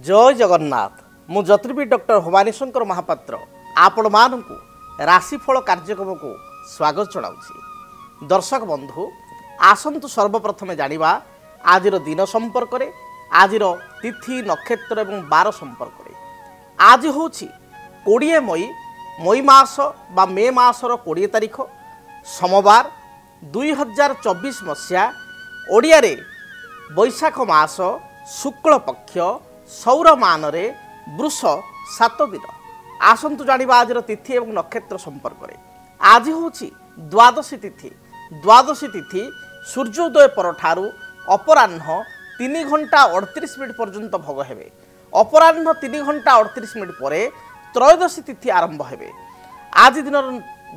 जय जगन्नाथ मु ज्योतिर्विद डॉक्टर भवानी शंकर महापात्र आपण मानकु राशिफल कार्यक्रम को स्वागत जनाऊँगी। दर्शक बंधु आसतु सर्वप्रथमे जानिबा आजिर दिन संपर्क में आजिर तिथि नक्षत्र एवं बार संपर्क में। आज हूँ 20 मई मास बा मे मासर 20 तारिख सोमवार 2024 मसीहा ओडिया रे बैशाख मास शुक्ल पक्ष सौरमान रे वृष 7 दिन। आसतु जानिबा आजिर तिथि एवं नक्षत्र संपर्क में। आज हूँ द्वादशी तिथि। द्वादशी तिथि सूर्योदय परठारु अपराह्न 3 घंटा 38 मिनिट पर्यंत भोग हेबे। अपराह्न 3 घंटा 38 मिनिट पर त्रयोदशी तिथि आरंभ हेबे। आज दिन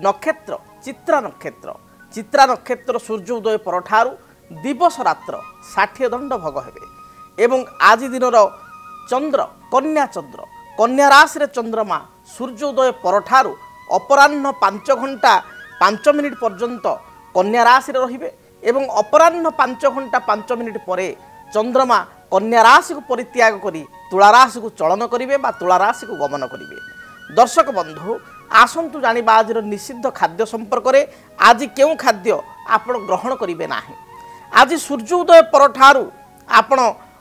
नक्षत्र चित्रा नक्षत्र। चित्रा नक्षत्र सूर्योदय परठारु दिवस रात्र 60 दंड भोग हेबे। एवं आज दिन चंद्र कन्या चंद्र कन्या राशि रे चंद्रमा सूर्योदय परठारु अपराह्न 5 घंटा 5 मिनिट पर्यंत कन्या राशि रे रहिबे। एवं अपराह्न 5 घंटा 5 मिनिट पर चंद्रमा कन्या राशि को परित्याग करी तुला राशि को चलन करिवे बा तुला राशि को गमन करिवे। दर्शक बंधु आसंतु जानिबा आजिर निषिद्ध खाद्य संपर्क में। आज केउ खाद्य आपण ग्रहण करिवे नाही। आज सूर्योदय परठारु आपण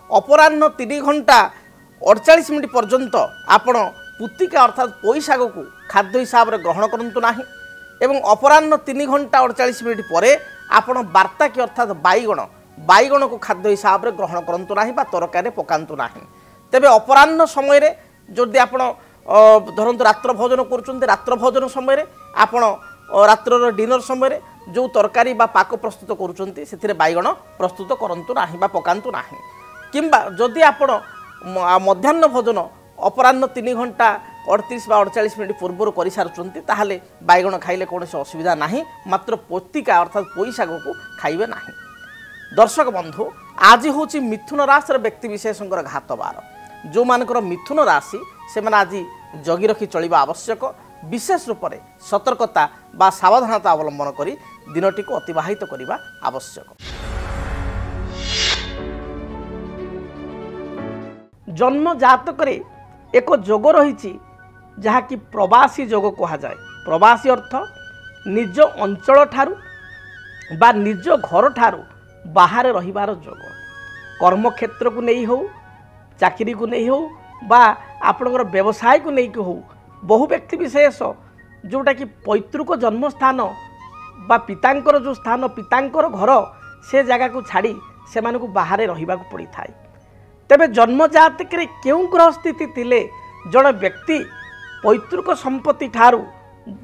अपराह्न 3 घंटा 48 मिनिट पर्यंत आपण पुतिका अर्थात पोई शाग को खाद्य हिसाब रे ग्रहण करंतु नाही। एवं अपराह्न 3 घंटा 48 मिनिट पर आपण वार्ता की अर्थात बाईगण को खाद्य हिसाब रे ग्रहण करंतु नाही बा तरकारी पकांतु नाही। तेबे अपराह्न समय रे जदि आपण धरंतु रात्र भोजन करूचंते रात्र भोजन समय रे आपण रात्रर डिनर समय रे जो तरकारी बा पाक प्रस्तुत करूचंते सेथिरे बाईगण प्रस्तुत करंतु नाही बा पकांतु नाही। किंबा जदि आपण मध्याह्न भोजन अपराह्न 3 घंटा 38 बा 48 मिनिट पूर्व कर सारुचंती ताहले बाईगण खाइले कौन असुविधा नाही। मात्र पोतिका अर्थात पोई शाग को खाइबे नाही। दर्शक बंधु आज हूँ मिथुन राशि व्यक्ति विशेषकर घात बार। जो मानकर मिथुन राशि से माने आज जगी रखी चलिबा आवश्यक। विशेष रूप से सतर्कता बा सावधानता अवलंबन करी दिनटी को अतिबाहित करिबा आवश्यक। जन्म जातक रे एक जोग रही जहा कि प्रवासी जोग कहा जाए। प्रवासी अर्थ निज अंचल ठारू बा निज घर ठारू बाहर रहिबार जोग। कर्म क्षेत्र को नहीं हो चाकरी को नहीं हो बा आपणकर व्यवसाय को नहीं हो बहु व्यक्ति विशेष जोटा कि पैतृक जन्म स्थान बा पितांकर जो स्थान पितांकर घर से जगह को छाड़ी से माने को बाहर रहिबा को पड़ी थाए। तेबे जन्म जातक रे केउ ग्रह स्थिति थिले जण व्यक्ति पैतृक संपत्ति ठारू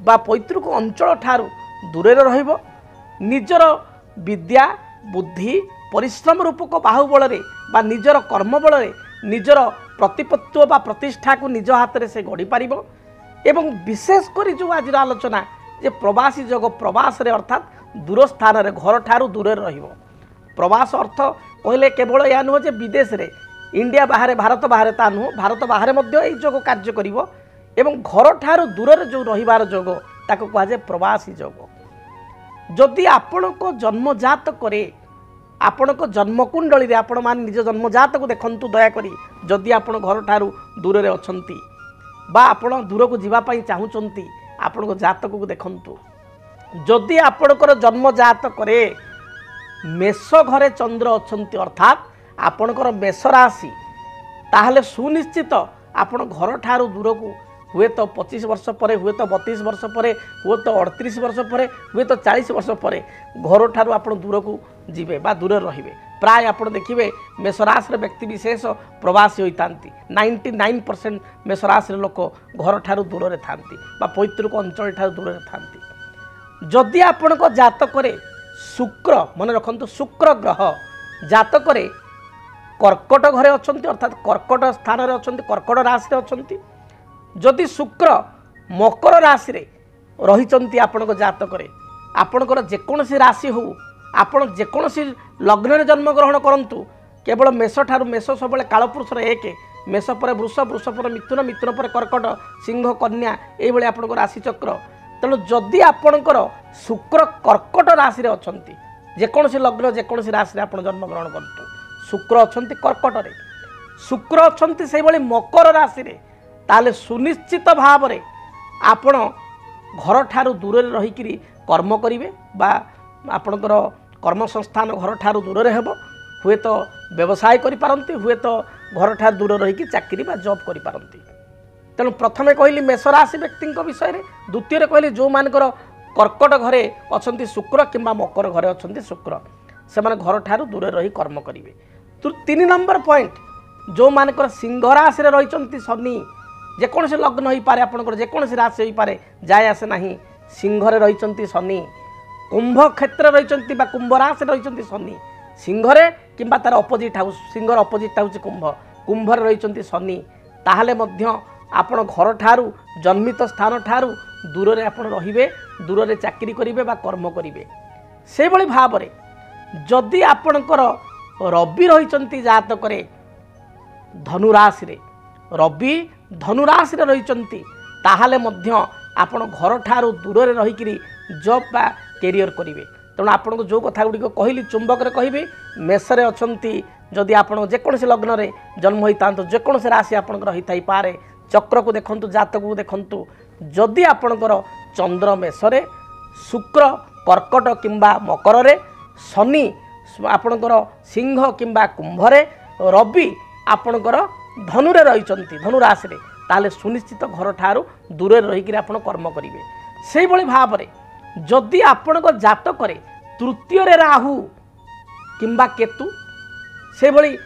बा पैतृक अंचल ठारू दूरे रहिबो। निजर विद्या बुद्धि परिश्रम रूपक बाहुबल रे बा निजर कर्म बल रे निजर प्रतिपत्व बा प्रतिष्ठा को निज हाथ रे से गढ़ी पारिबो। एवं विशेष करी जो आज आलोचना जे प्रवासी जग प्रवास रे अर्थात दूर स्थान रे घर ठारू दूरे रहिबो। प्रवास अर्थ कहले केवल या नुह जे विदेश रे इंडिया बाहर भारत बाहर ता नुह भारत बाहर मध्य एई जोग कार्य करिवो। एवं घर ठारू दूर रे जो रहिबार जोग ताको कहा जाय प्रवासी जोग। जदि आपण को जन्मजात करे आपण को जन्मकुंडली रे आपण मान निज जन्मजात को देखंतु दया करी। जदि आपण घर ठारू दूर रे अछंती बा आपण दूर को जीवा पई चाहुचंती आपण को जातक को देखंतु। जदि आपणकर जन्मजात करे मेष घरे चंद्र अछंती अर्थात आपणकर मेष राशि ताहले सुनिश्चित आपण घर ठारू दूर को हुए तो 25 वर्ष पर हुए तो 32 वर्ष पर हुए तो 38 वर्ष पर हुए तो 40 वर्ष पर घर ठारू आपण दूर को जीवे बा दूर रहिबे। प्राय आपण देखिबे मेष राशि व्यक्ति विशेष प्रवासी होइतांती। 99% मेष राशि लोक घर ठारू दूर रे थांती बा पैतृक अंचल ठारू दूर रे थांती। जदि आपण को जातक रे शुक्र मन रखंतु शुक्र ग्रह जातक रे कर्कट घरे अछंती अर्थात कर्कट स्थान रे अछंती कर्कट राशि रे अछंती। जदि शुक्र मकर राशि रे रहिचंती आपणको जातक रे आपणकर जेकोसी राशि हो आपण जेकोसी लग्न रे जन्म ग्रहण करंतु केवल मेष ठारू मेष सबले कालपुरुष रे एक मेष पर वृष वृष पर मिथुन मिथुन पर कर्कट सिंह कन्या एई भली आपणको राशि चक्र। तेणु जदि आपणकर शुक्र कर्कट राशि रे अछंती जेकोसी लग्न जेकोसी राशि रे आपण जन्म ग्रहण करंतु शुक्र अछंती कर्कट रे शुक्र अच्छा से भाई मकर राशि रे ताले सुनिश्चित भाव में आपण घर ठारू दूर रही कर्म करेंगे बा आपणकर कर्म संस्थान घर ठारू दूर हेब हुए तो व्यवसाय करिपारंती हुए तो घर ठार दूर रही चाकरी बा जॉब करिपारंती। तेणु प्रथमे कहली मेष राशि व्यक्ति विषय में, द्वितीय कहली जो मानकर कर्कट घरे अच्छा शुक्र किंबा मकर घरे अच्छा शुक्र से घर ठारू दूर रही कर्म करेंगे। तो 3 नंबर पॉइंट जो मानकर सिंह राशि रही शनि जेकोसी लग्न हो पारे आपंकर जेकोसी राशि हो पारे जाए आसे ना सिंह रही शनि, कुंभ क्षेत्र रही कुंभ राशि रही शनि सिंहरे किंबा तार अपोजिट हाउस सिंहर अपोजिट हाउस कुंभ कुंभर रही शनि ताहले मध्य आपण घर ठारू जन्मित स्थान ठारू दूर रे आपण रहिबे दूर रे चाकरी करिवे बा कर्म करिवे। से भली भाव रे जदि आपणकर रवि रही जातक धनुराशि रे रवि धनुराशि रे रही ताहले मध्य आपण घर ठारू दूर रे रही जॉब बा कैरियर करिवे। तेणु आपन को जो कथा गुड़िक कहली चुंबक कहि मेषरे अच्छी जदि आप जेकोसी लग्न रे जन्म होता जेकोसी राशि आपंकर होता पारे चक्र को देखु जातक को देखु जदि आपणकर चंद्र मेषरे शुक्र कर्कट किंबा मकर रे शनि आपणकर सिंह किंबा कुंभरे रवि आपणकर धनुरे रही धनुराशि रे ताले सुनिश्चित घर ठारू दूर रही आप कर्म करेंगे। से भली भाव में जदि आपणक जातक तृतीय राहु किंबा केतु से भली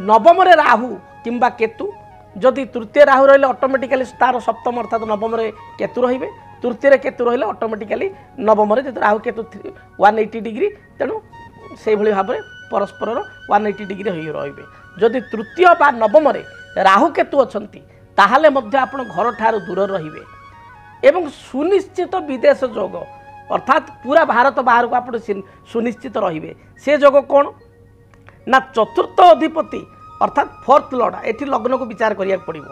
नवम राहु किंबा केतु जदि तृतीय राहु रहिले ऑटोमेटिकली तार सप्तम अर्थात नवम केतु रहिबे तृतीय केतु रहिले ऑटोमेटिकली नवम जे राहु केतु 180 डिग्री तेणु से भली भाव में परस्पर 180 डिग्री रहिबे। जदि तृतीय बा नवम राहु केतु अछंती ताहाले मध्य आपण घर ठारू दूर रहिबे एवं सुनिश्चित विदेश जोग अर्थात पूरा भारत बाहर को आप सुनिश्चित रहिबे। से जोग कौन ना चतुर्थ अधिपति अर्थात फोर्थ लॉर्ड एठी लग्न को विचार करिया पड़िबो।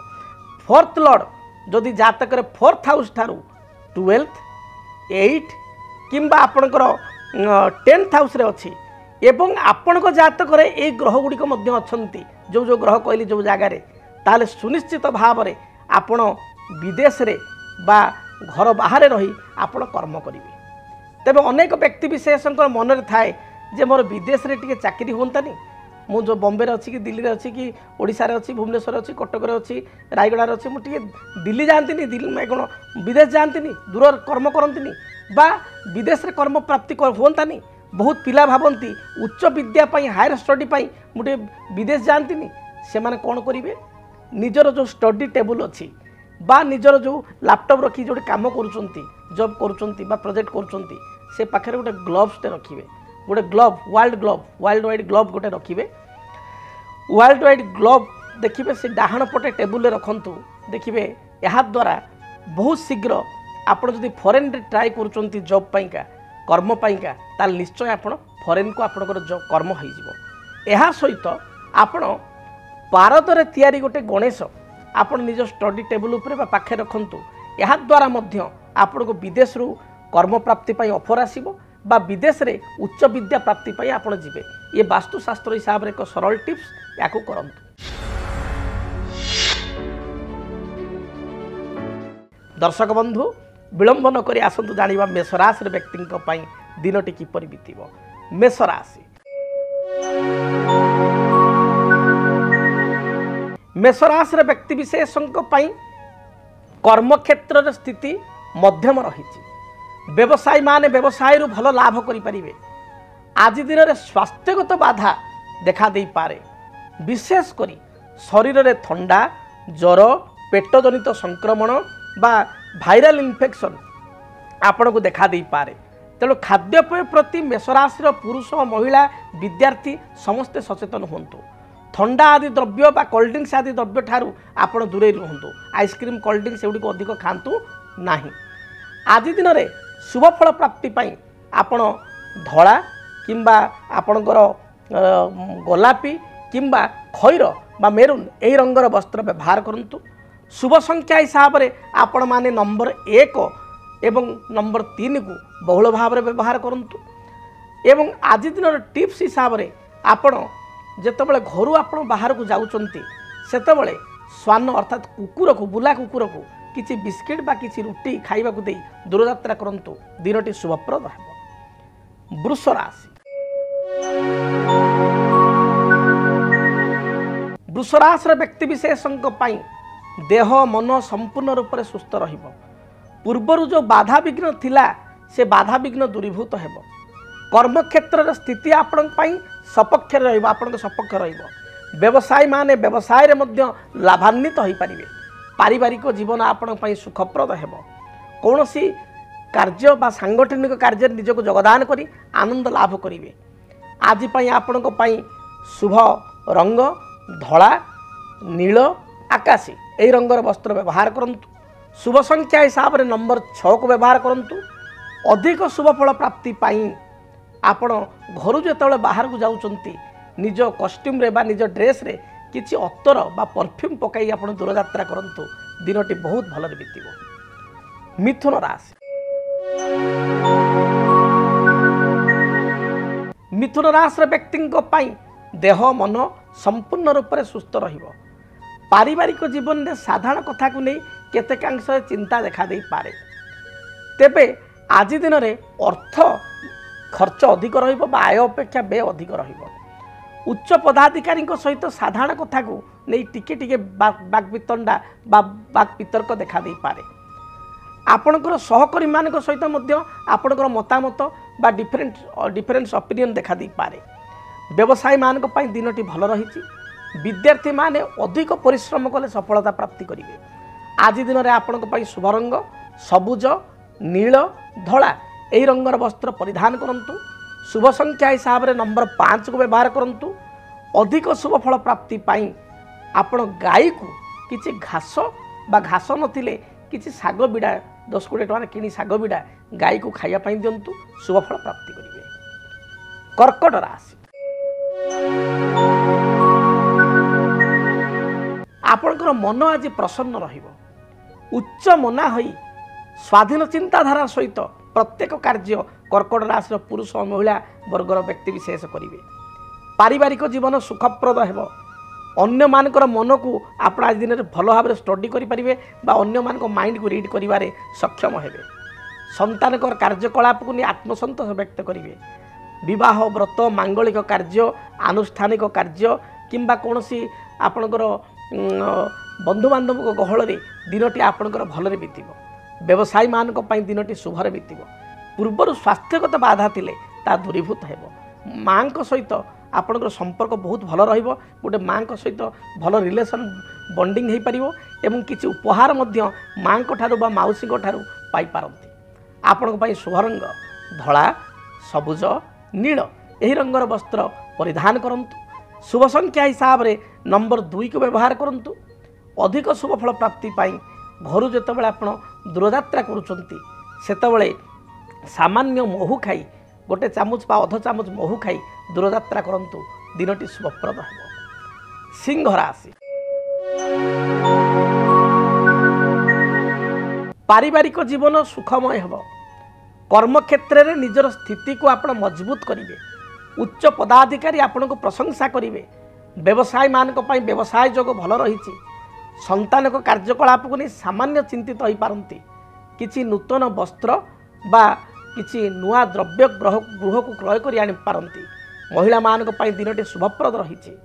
फोर्थ लॉर्ड जदि जातक रे फोर्थ हाउस ठारू 12th 8 किंबा आपणकर 10th हाउस रे अछि एवं आपणक जातक रे ए ग्रह गुड़िक मध्य अछंती जो जो ग्रह कहली जो जगह रे ताले सुनिश्चित भाव में आपण विदेश रे बा घर बाहर रही आपण कर्म करेंगे। तेबे अनेक व्यक्ति विशेष मन में थाए जे मोर विदेश रे टिके चाकरी होंतानी मु जो बॉम्बे रे अच्छी कि दिल्ली रे अच्छी कि ओडिशा रे अच्छी भुवनेश्वर अच्छी कटक रे अच्छी रायगड़ा रे अच्छी मु टिके दिल्ली जानतीनी दिल्ली में कौन विदेश जानतीनी दूर कर्म करंतीनी बा विदेश रे कर्म प्राप्ति होंतानी। बहुत पिला भावती उच्च विद्या पाई हायर स्टडी पाई मुझे विदेश जानतीनी से माने कौन करेंगे निजर जो स्टडी टेबुल अच्छी बा निजर जो लैपटॉप रखी जो काम करुँच जॉब करुँच बा प्रोजेक्ट करुँच से पाखे गोटे ग्लोव्स रखिए गोटे ग्लोव वर्ल्ड वाइड ग्लोव गोटे रखिए वर्ल्ड वाइड ग्लोव देखिए से डाहाण पटे टेबुल रखु देखिए यहाँ द्वारा बहुत शीघ्र आप फॉरेन ट्राए करुँच जॉब पाइका कर्म पाइका ताल निश्चय आप फॉरेन को आपणकर कर्म हो सहित आपण पारदरे तैयारी गोटे गणेश आप निज स्टडी टेबुल उपर पाखे रखु या द्वारा आपण को विदेश रु कर्म प्राप्ति ऑफर आसीबो बा विदेश रे उच्च विद्या प्राप्ति आपण जीवे। ये वास्तुशास्त्र हिसाब रे एक सरल टिप्स या करंतु। दर्शक बंधु विलंब न करी आसंतु जानिबा मेष राशि व्यक्ति दिनटी किपरि बीतिबो। मेष राशि मेष राशि व्यक्ति विशेष कर्म क्षेत्र स्थिति मध्यम रही। व्यवसायी माने व्यवसाय भल लाभ करें। आज दिन में स्वास्थ्यगत बाधा देखा दे पारे विशेष करी शरीर में थंडा ज्वर पेट जनित संक्रमण बा भाइराल इन्फेक्शन आपण को देखा दे पारे। तेणु खाद्यपेय प्रति मेष राशि पुरुष महिला विद्यार्थी समस्ते सचेतन हुंतु। थंडा आदि द्रव्य बा कोल्ड ड्रिंक्स आदि द्रव्य ठारू आपण दूरे रुहतु। आइसक्रीम कोल्ड ड्रिंक्स एगुड़ी अधिक खातु नाही। आज दिन में शुभ फल प्राप्ति पाई आपण धला किंबा आपणकर गोलापी किंबा खैर बा मेरून यही रंगर वस्त्र व्यवहार करंतु। शुभ संख्या हिसाब से आपण माने नंबर 1 एवं नंबर 3 को बहुल भाव में व्यवहार करंतु। एवं आज दिन टिप्स हिसाब से आपण जेतेबेले घरू आपण बाहर को जाउचंती सेतेबेले स्वान अर्थात कुकुर को बुला कुकुर को किसी बिस्किट बा किसी रुटी खाइबा को दे दूरयात्रा करंतु दिनटी शुभप्रद हेबो। वृष राशि वृष राशि व्यक्ति विशेषों देह मन संपूर्ण रूप से सुस्थ रहिबो। पूर्वर जो बाधा विघ्न थिला से बाधा विघ्न दूरीभूत हेबो। कर्म क्षेत्र स्थिति आपण सपक्ष आपण सपक्ष रहिबो। व्यवसायी माने व्यवसाय रे मध्य लाभान्वित हो पारिबे। पारिवारिक जीवन आपण सुखप्रद हेबो। कौनसी कार्य बा सांगठनिक कार्य निजक योगदान करी आनंद लाभ करिवे। आज आपण शुभ रंग धला नील आकाशी यही रंगर वस्त्र व्यवहार करंतु। शुभ संख्या हिसाब से नंबर 6 को व्यवहार करंतु। अधिक शुभ फल प्राप्ति पाई आपण घर जो बाहर को जाउचंती निज कॉस्ट्यूम रे बा निज ड्रेस रे किछि अत्तर बा परफ्यूम पकाई आपण दूरयात्रा करंतु दिनटी बहुत भलरे बीतिबो। मिथुन राशि मिथुन राशि व्यक्ति देह मन संपूर्ण रूप से सुस्थ रहिबो। पारिवारिक जीवन में साधारण कथा को नहीं केतेकांश चिंता देखा दे पारे। तेबे आज दिन में अर्थ खर्च अधिक रहिबो बा आय अपेक्षा व्यय अधिक रहिबो। उच्च पदाधिकारी सहित साधारण कथा को नहीं टिके टिके बागवितंडा बा बागवितर्क देखा दे पारे। आपणकर सहकर्मी मान सहित मध्य आपणकर मतामत बा डिफरेंस ओपिनियन देखा दे पारे। व्यवसायी मान दिनटी भल रही। विद्यार्थी माने अधिक परिश्रम कले सफलता प्राप्ति करेंगे। आज दिन में आपण शुभ रंग सबुज नील धला यही रंगर वस्त्र परिधान करंतु। शुभ संख्या हिसाब से नंबर 5 को व्यवहार करंतु। अधिक शुभ फल प्राप्ति पाई आपण गाई को किसी घास बा घास नथिले किसी साग बिड़ा 10-20 टଙ୍କା किणी साग बिड़ा गाई को खाइबा दिंतु शुभ फल प्राप्ति करेंगे। कर्कट राशि आपणकर मन आज प्रसन्न रहिबो। उच्च मना होई स्वाधीन चिंताधारा सहित प्रत्येक कार्य कर्कट राशि पुरुष और महिला वर्गर व्यक्ति विशेष करेंगे। पारिवारिक जीवन सुखप्रद हेबो। अन्य मानकर मन को आप आज दिन में भल भाव स्टडी करेंगे बा अन्य मान माइंड को रीड करिवारे सक्षम हेबे। संतान कार्यकलाप को नहीं आत्मसंतोष व्यक्त करेंगे। विवाह व्रत मांगलिक कार्य आनुष्ठानिक कार्य किंबा कौनसी आपणकर बंधु बांधव गहल दिनटी आपणकर भलरे बीतिबो। व्यवसायी मान दिनटी शुभरे बीतिबो। पूर्वर स्वास्थ्यगत बाधा थिले ता दूरीभूत हेबो। माँ सहित आपणकर संपर्क बहुत भल रहिबो। गोटे माँ सहित भल रिलेशन बॉन्डिंग हो पारिबो एवं किछि उपहार मध्य माँ ठारू बा माउसी ठारू पाई पारंती। आपण शुभ रंग धला सबुज नील यही रंगर वस्त्र परिधान करंतु। शुभ संख्या हिसाब से नंबर 2 को व्यवहार करंतु। अधिक शुभ फल प्राप्ति पाई घर जेतेबेले आपण दूरयात्रा करूचंती सेतेबेले सामान्य महू खाई गोटे चामच बा अध चामच महू खाई दूरयात्रा करंतु दिनटी शुभप्रद हेबो। सिंह राशि पारिवारिक जीवन सुखमय हेबो। कर्म क्षेत्र में निजर स्थिति को आपण मजबूत करेंगे। उच्च पदाधिकारी आपण को प्रशंसा करेंगे। व्यवसायी मान व्यवसाय जोग भल रही। संतान को कार्यकलाप को नहीं सामान्य चिंतित हो पारती। किसी नूतन वस्त्र बा किसी नुआ द्रव्य गृह को क्रय कर आनी पारती। महिला मान दिनटी शुभप्रद रही।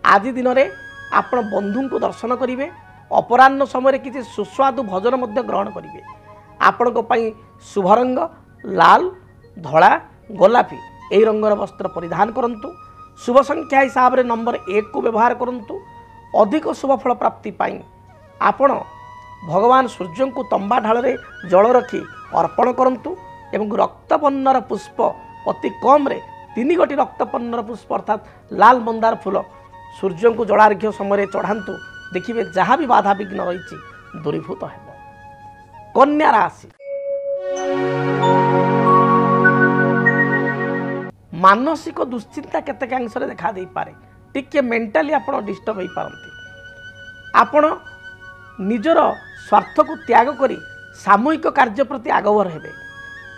आज दिन में आपण बंधु को दर्शन करेंगे। अपराह्न समय किसी सुस्वादु भोजन मध्य ग्रहण करेंगे। आपण शुभ रंग लाल धला गोलापी यही रंगर वस्त्र परिधान करंतु। शुभ संख्या हिसाब से नंबर 1 को व्यवहार करंतु। अधिक शुभ फल प्राप्ति पाई आपण भगवान सूर्य को तंबा ढाल जल रखी अर्पण करंतु एवं रक्तपन्नर पुष्प अति कम रे 3 गोटी रक्तपन्नर पुष्प अर्थात लाल मंदार फूल सूर्य को जलार्घ्य समय चढ़ातु। देखिए जहाँ भी बाधा विघ्न रही दूरीभूत हेबो। कन्या राशि मानसिक दुश्चिंता केतेकांश देखा दे पारे। टिके मेंटाली आपण डिस्टर्ब हो पारती। आपण निजर स्वार्थ को त्याग करी सामूहिक कार्य प्रति आगभर हेबे।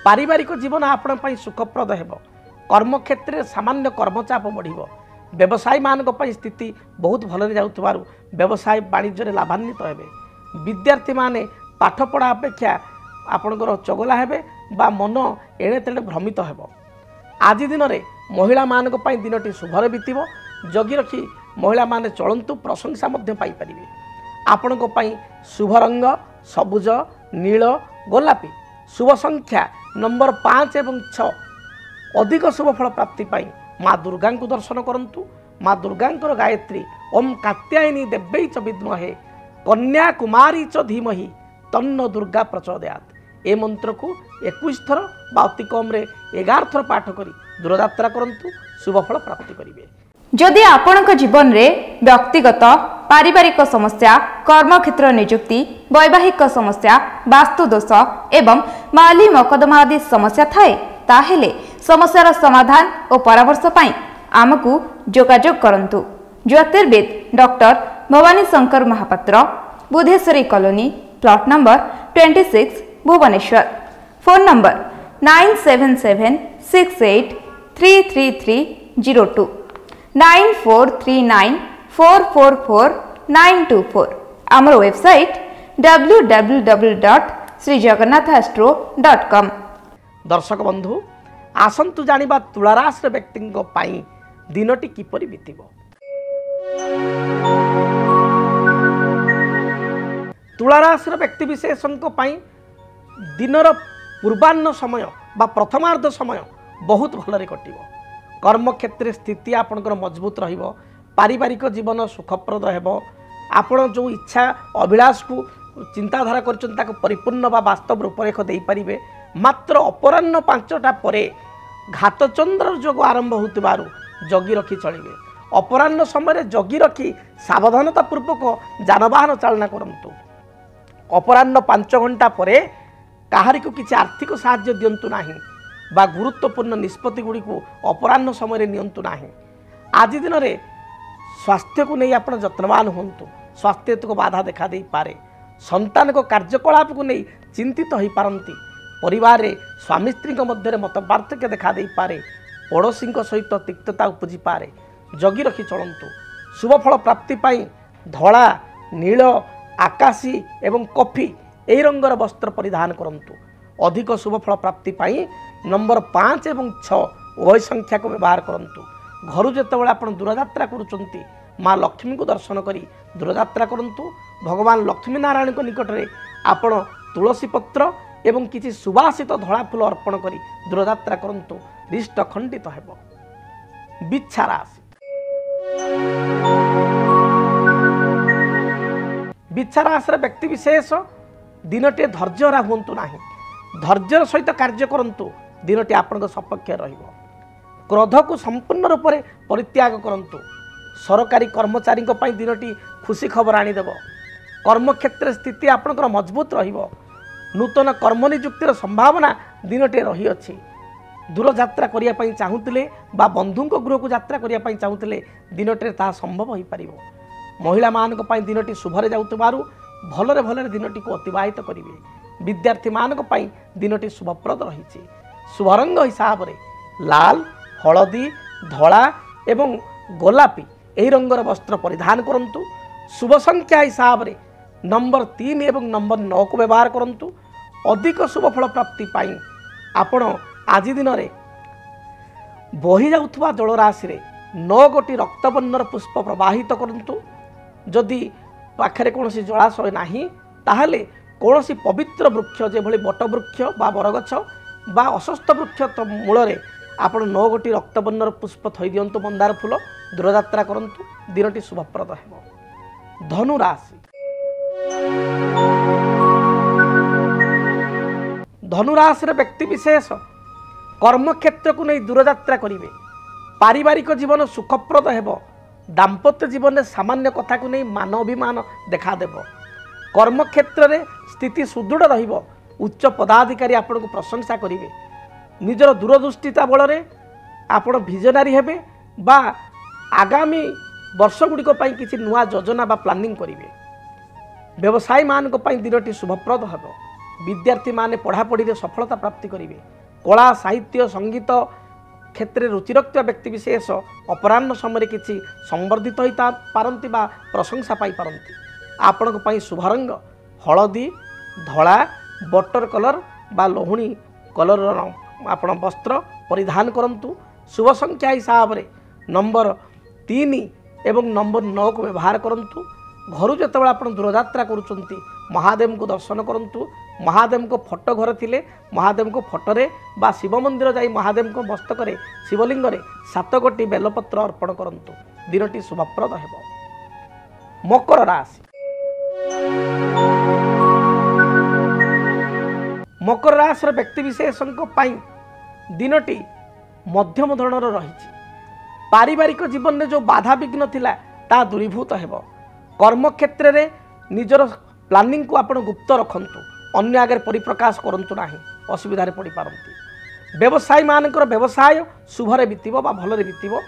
पारिवारिक जीवन आपण सुखप्रद हेबो। कर्म क्षेत्र में सामान्य कर्मचाप बढ़िबो। व्यवसायी मानक पई स्थिति बहुत भल जाउथबारु व्यवसाय वाणिज्य लाभान्वित हेबे। विद्यार्थी माने पाठ पढ़ा अपेक्षा आपणकर चगला हेबे बा मन एणे तेणे भ्रमित हेब। आज दिन में महिला मानक पई दिनटी शुभरे बीतब। जगी रखी महिला माने चलंतु प्रशंसा मध्य पाई परिबे। आपणक पई शुभ रंग सबुज नील गोलापी। शुभ संख्या नंबर 5 एवं 6। अधिक शुभ फल प्राप्ति पाई माँ दुर्गा को दर्शन करंतु। माँ दुर्गा गायत्री ओम कात्यायनी देव्यै च विद्महे कन्या कुमारी च धीमहि तन्न दुर्गा प्रचोदयात्। ए मंत्र को 21 थर बा अति कम 11 थर पाठ करी दूरयात्रा करंतु शुभ फल प्राप्ति करिवे। जदि आपणक जीवन में व्यक्तिगत पारिवारिक समस्या कर्मक्षेत्र नियुक्ति वैवाहिक समस्या वास्तु दोष एवं माली मकदमा आदि समस्या थाए ताहेले समस्यार समाधान और परामर्श पाई आमकु जोगाजोग करंतु। ज्योतिर्विद doctor Bhabani Shankar Mahapatra Budheswari colony plot number 26 Bhubaneswar. Phone number 9776833302 9439444924। आमर वेबसाइट www.srijagannathastro.com। दर्शक बंधु आसंतु जानिबा तुलाराशि व्यक्ति दिनटी किपरि बीतिब। तुलाराशि व्यक्ति विशेषों दिनर पूर्वाह्न समय बा प्रथमार्ध समय बहुत भलरे कटिब। कर्मक्षेत्र स्थिति आपणकर मजबूत रहिब। पारिवारिक जीवन सुखप्रद हेब। आपण जो इच्छा अभिलाष को चिंताधारा करछन परिपूर्ण बा वास्तव रूपरेख दे पारिबे। मात्र अपराह्न 5टा परे घातचंद्र जोग आरंभ होतिबारु जगी रखी चलिबे। अपराह्न समय जगी रखी सावधानता पूर्वक जानवाहन चालना करंतु। अपराह्न 5 घंटा परे काहारी को किसी आर्थिक साहाय्य दियंतु नाही बा गुरुत्वपूर्ण निष्पत्ति गुड़ी को अपराह्न समय नियंतु नाही। आज दिन में स्वास्थ्य को नहीं आप जत्नवान होंतु। स्वास्थ्य को बाधा देखा दे पारे। संतान को कार्यकलाप को नहीं चिंतित हो पारती। परिवार रे स्वामी स्त्री मध्य मत पार्थक्य देखा दे पारे। पड़ोशी सहित तिक्तता उपजी पारे। जगी रखी चलंतु। शुभ फल प्राप्ति पाई धला नील आकाशी एवं कॉफी यही रंगर वस्त्र परिधान करंतु। अधिक शुभ फल प्राप्ति पाई नंबर 5 एवं 6 उभय संख्या को व्यवहार करंतु। घरु जेतेबेले आपण दूरयात्रा करूचंती माँ लक्ष्मी को दर्शन करी दूरयात्रा करंतु। भगवान लक्ष्मी नारायण को निकट में आपण तुलसी पत्र एवं किसी सुवासित धड़ा फूल अर्पण करी दूरयात्रा करंतु। रिष्ट खंडित हेब। बिच्छा राशि। बिच्छा राशि व्यक्ति विशेष दिनटे धैर्यरा हूँ ना। धैर्यर सहित कार्य करंतु। दिनटी आपण सपक्ष रहिब। क्रोध को संपूर्ण रूप से परित्याग करंतु। सरकारी कर्मचारी दिनटी खुशी खबर आनीदेव। कर्मक्षेत्र स्थिति आपणकर मजबूत रहिब। नूतन कर्म नियुक्तिर संभावना दिनटे रही अछि। दूर यात्रा करिया पई चाहुतिले बा बंधुक गृह को यात्रा करिया पई चाहुतिले दिनटे ताहा संभव होई परिबो। महिला मानक पई दिनटी शुभरे जाउतबारु भलरे भलरे दिनटी को अतिबाहित करिवे। विद्यार्थी मानक पई दिनटी शुभप्रद रहिछि। शुभ रंग हिसाब रे लाल हलदी धला एवं गोलापी एही रंगर वस्त्र परिधान करंतु। शुभ संख्या हिसाब रे नंबर 3 एवं नंबर 9 को व्यवहार करंतु। अधिक शुभ फल प्राप्ति पाई आपण आज दिन में बही जाउथबा जलराशि रे 9 गोटी रक्तवर्णर पुष्प प्रवाहित करंतु। जदि पाखरे कौन जलाशय नाही ताहले कौन पवित्र वृक्ष जे भली बट वृक्ष बा बरगछ बा अश्वत्थ वृक्ष मूल में आपण 9 गोटी रक्तवर्णर पुष्प थई दियंतु। मंदार फूल दूरयात्रा करंतु। दिनटी शुभप्रद हेब। धनु राशि। धनु राशि व्यक्ति विशेष कर्मक्षेत्र को नहीं दूरयात्रा करेंगे। पारिवारिक जीवन सुखप्रद हेब। दाम्पत्य जीवन में सामान्य कथा को नहीं मान अभिमान देखादेव। कर्मक्षेत्र में स्थिति सुदृढ़ रहिब। उच्च पदाधिकारी आपण को प्रशंसा करेंगे। निजर दूरदृष्टिता बल आपण विजनारी हेबे बा आगामी वर्ष गुड़िक किसी नुआ योजना बा प्लानिंग करेंगे। व्यवसायी मान दिनटी शुभप्रद हेब। विद्यार्थी माने पढ़ापढ़ी सफलता प्राप्ति करेंगे। कला साहित्य संगीत क्षेत्र में रुचि रखुवा व्यक्तिविशेष अपराह्न समय किसी संवर्धित होता पारती प्रशंसा पाई पारती। आपण शुभ रंग हलदी धला बटर कलर बा लोहुणी कलर आपण वस्त्र परिधान करंतु। शुभ संख्या हिसाब से नंबर 3 एवं नंबर 9 को व्यवहार करंतु। घर जो आप दूरयात्रा करुँच महादेव को दर्शन करंतु। महादेव को फोटो घर थिले महादेव को फोटोरे बा शिव मंदिर जाई महादेव को मस्तक शिवलिंग 7 गोटी बेलपत्र अर्पण करंतु। दिनटी शुभप्रद हेबो। मकर राशि मकर राशि व्यक्तिविशेष दिनटी मध्यम धरणर रही। पारिवारिक जीवन में जो बाधा विघ्न थिला ता दूरीभूत हेबो। कर्म क्षेत्र में निजर प्लानिंग को आपण गुप्त रखंतु। अन्य आगे परिप्रकाश करंतु नाही असुविधारे पड़ी पारंती। व्यवसायी मानकर व्यवसाय शुभरे बीतिबो बा भलरे बीतिबो।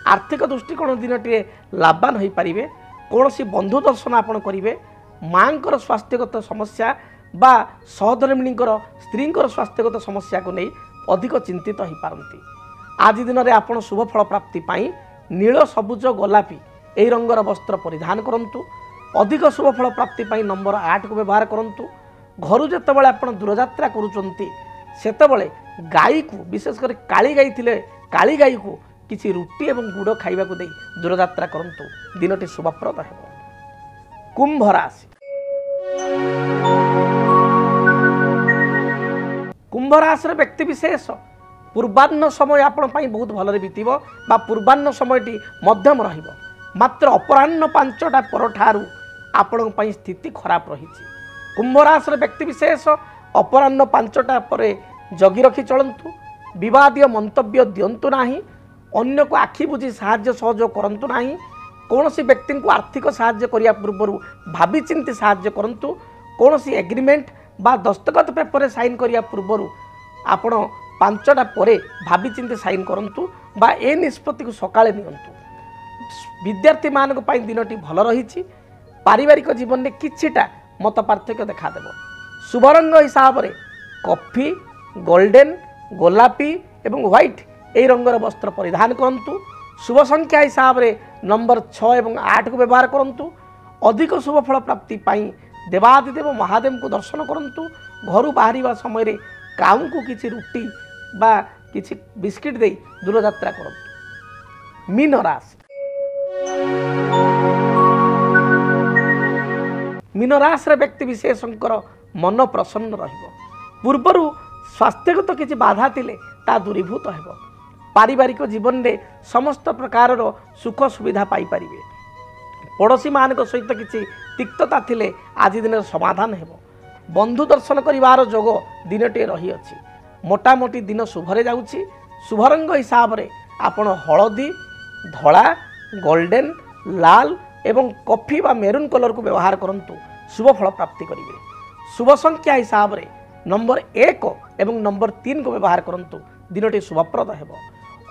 आर्थिक दृष्टिकोण दिनटी लाभवान हो पारिबे। कोनोसी बंधु दर्शन आपण करिवे। मांकर स्वास्थ्यगत समस्या बा सहधर्मिणीकर स्त्रींकर स्वास्थ्यगत समस्या को नहीं अधिक चिंतित हो पारंती। आज दिन में आपण शुभ फल प्राप्ति पाई नील सबुज गोलापी यही रंगर वस्त्र परिधान करंतु। अधिक शुभ फल प्राप्ति पाई नंबर 8 को व्यवहार करंतु। घर जितेबाला आप दूरयात्रा करुँचे सेतबले गाई को विशेषकर काली गाई थिले काली गाई को किसी रुटी एवं गुड़ खाइबा को दे दूरयात्रा करंतु। दिनटी शुभप्रद हेबो। कुंभ राशि कुंभ राशि व्यक्तिविशेष पूर्वाह्न समय आपण पाई बहुत भलरे बीतिबो बा पूर्वाह्न समयटी मध्यम रहिबो। मात्र अपराह्न 5टा पर ठारू आपण पाई स्थिति खराब रही। कुंभ राशि व्यक्तिविशेष अपराह्न 5टा पर जगी रखी चलतु। विवादीय मंतव्य दिंतु नाही। अन्य को आखि बुझी साहाय्य सहयोग करंतु नाही। कौनसी व्यक्ति को आर्थिक साहाय्य करिया पूर्व भावी चिंती साहाय्य करंतु। कौनसी एग्रीमेंट बा दस्तखत पेपर साइन करिया पूर्व आपण 5टा पर भावी चिंती साइन करंतु बा ए निष्पत्ति को सकाळे नियंतु। विद्यार्थी मानक पाई दिनटी भल रही। पारिवारिक जीवन में किछिटा मत पार्थक्य देखादेव। शुभ रंग हिसाब से कॉफी गोल्डन गोलापी एवं व्हाइट यही रंगर वस्त्र परिधान करंतु। शुभ संख्या हिसाब से नंबर 6 एवं 8 को व्यवहार करंतु। अधिक शुभ फल प्राप्ति पाई देवादिदेव महादेव को दर्शन करंतु। घर बाहर समय काऊ को किसी रुटी बा किसी बिस्किट दे दूरयात्रा करंतु। मीन राशि मीन राशि व्यक्तिविशेषकर मन प्रसन्न रहिबो। पूर्वर स्वास्थ्यगत किसी बाधा थिले ता दूरीभूत हेबो। पारिवारिक जीवन में समस्त प्रकार सुख सुविधा पाई परिबे। पड़ोशी मान सहित किसी तिक्तता थिले आज दिन समाधान हेबो। बंधु दर्शन करिवार जोग दिनटे रही अछि। मोटामोटी दिन शुभरे जाउछि। शुभ रंग हिसाब से आपण हलदी धला गोल्डन लाल एवं कॉफी बा मेरून कलर को व्यवहार करंतु। शुभ फल प्राप्ति करिवे। शुभ संख्या हिसाब से नंबर 1 एवं नंबर 3 को व्यवहार करंतु। दिनटी शुभप्रद हेबो।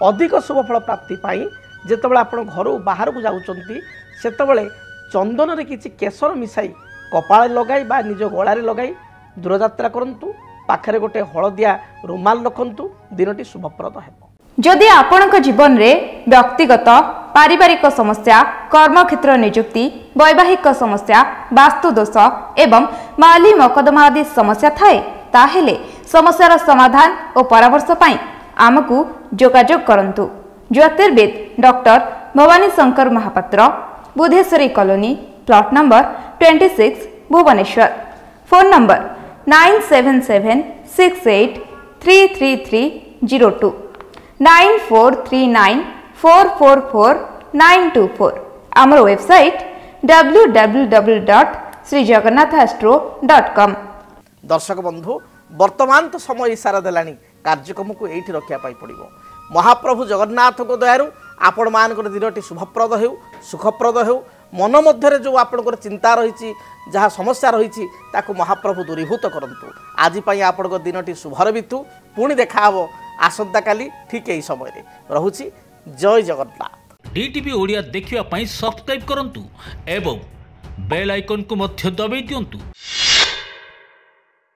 अधिक शुभ फल प्राप्ति पाई जेतेबेले आपण घर बाहर को जाउचंती सेतेबेले चंदन रे किछि केसर मिसाई कपाळ लगाई बा निज गळारे लगाई दूरयात्रा करंतु। पाखरे गोटे हलदिया रुमाल रखंतु। दिनटी शुभप्रद हेबो। जदि आपणक जीवन में व्यक्तिगत पारिवारिक समस्या कर्मक्षेत्र नियुक्ति वैवाहिक समस्या वास्तुदोष एवं माली मकदमा आदि समस्या थाए ताहेले समस्यार समाधान और परामर्श पाई आमकु जोगाजोग करंतु। ज्योतिर्विद doctor Bhabani Shankar Mahapatra Budheswari colony plot number 26 Bhubaneswar. Phone number 9776833302 9439444924। आमर वेबसाइट www.srijagannathastro.com। दर्शक बंधु वर्तमान तो समय इशारा देलानी कार्यक्रम को एठी रखिया पाई पड़िबो। महाप्रभु जगन्नाथ को दयारु आपण मानकर दिनटी शुभप्रद हेउ सुखप्रद हेउ। मन मध्य जो आपणकर चिंता रही जहाँ समस्या रही ताकू महाप्रभु दूरीभूत करंतु। आज पाई आपणकर दिनटी शुभर बितु। पुणी देखा हबो आसंता काली ठीक यही समय रहुछि। जय जगन्नाथ। डीटीवी ओडिया देखिवा पाई सब्सक्राइब करंतु एवं बेल आइकन को मध्य दबाई दियंतु।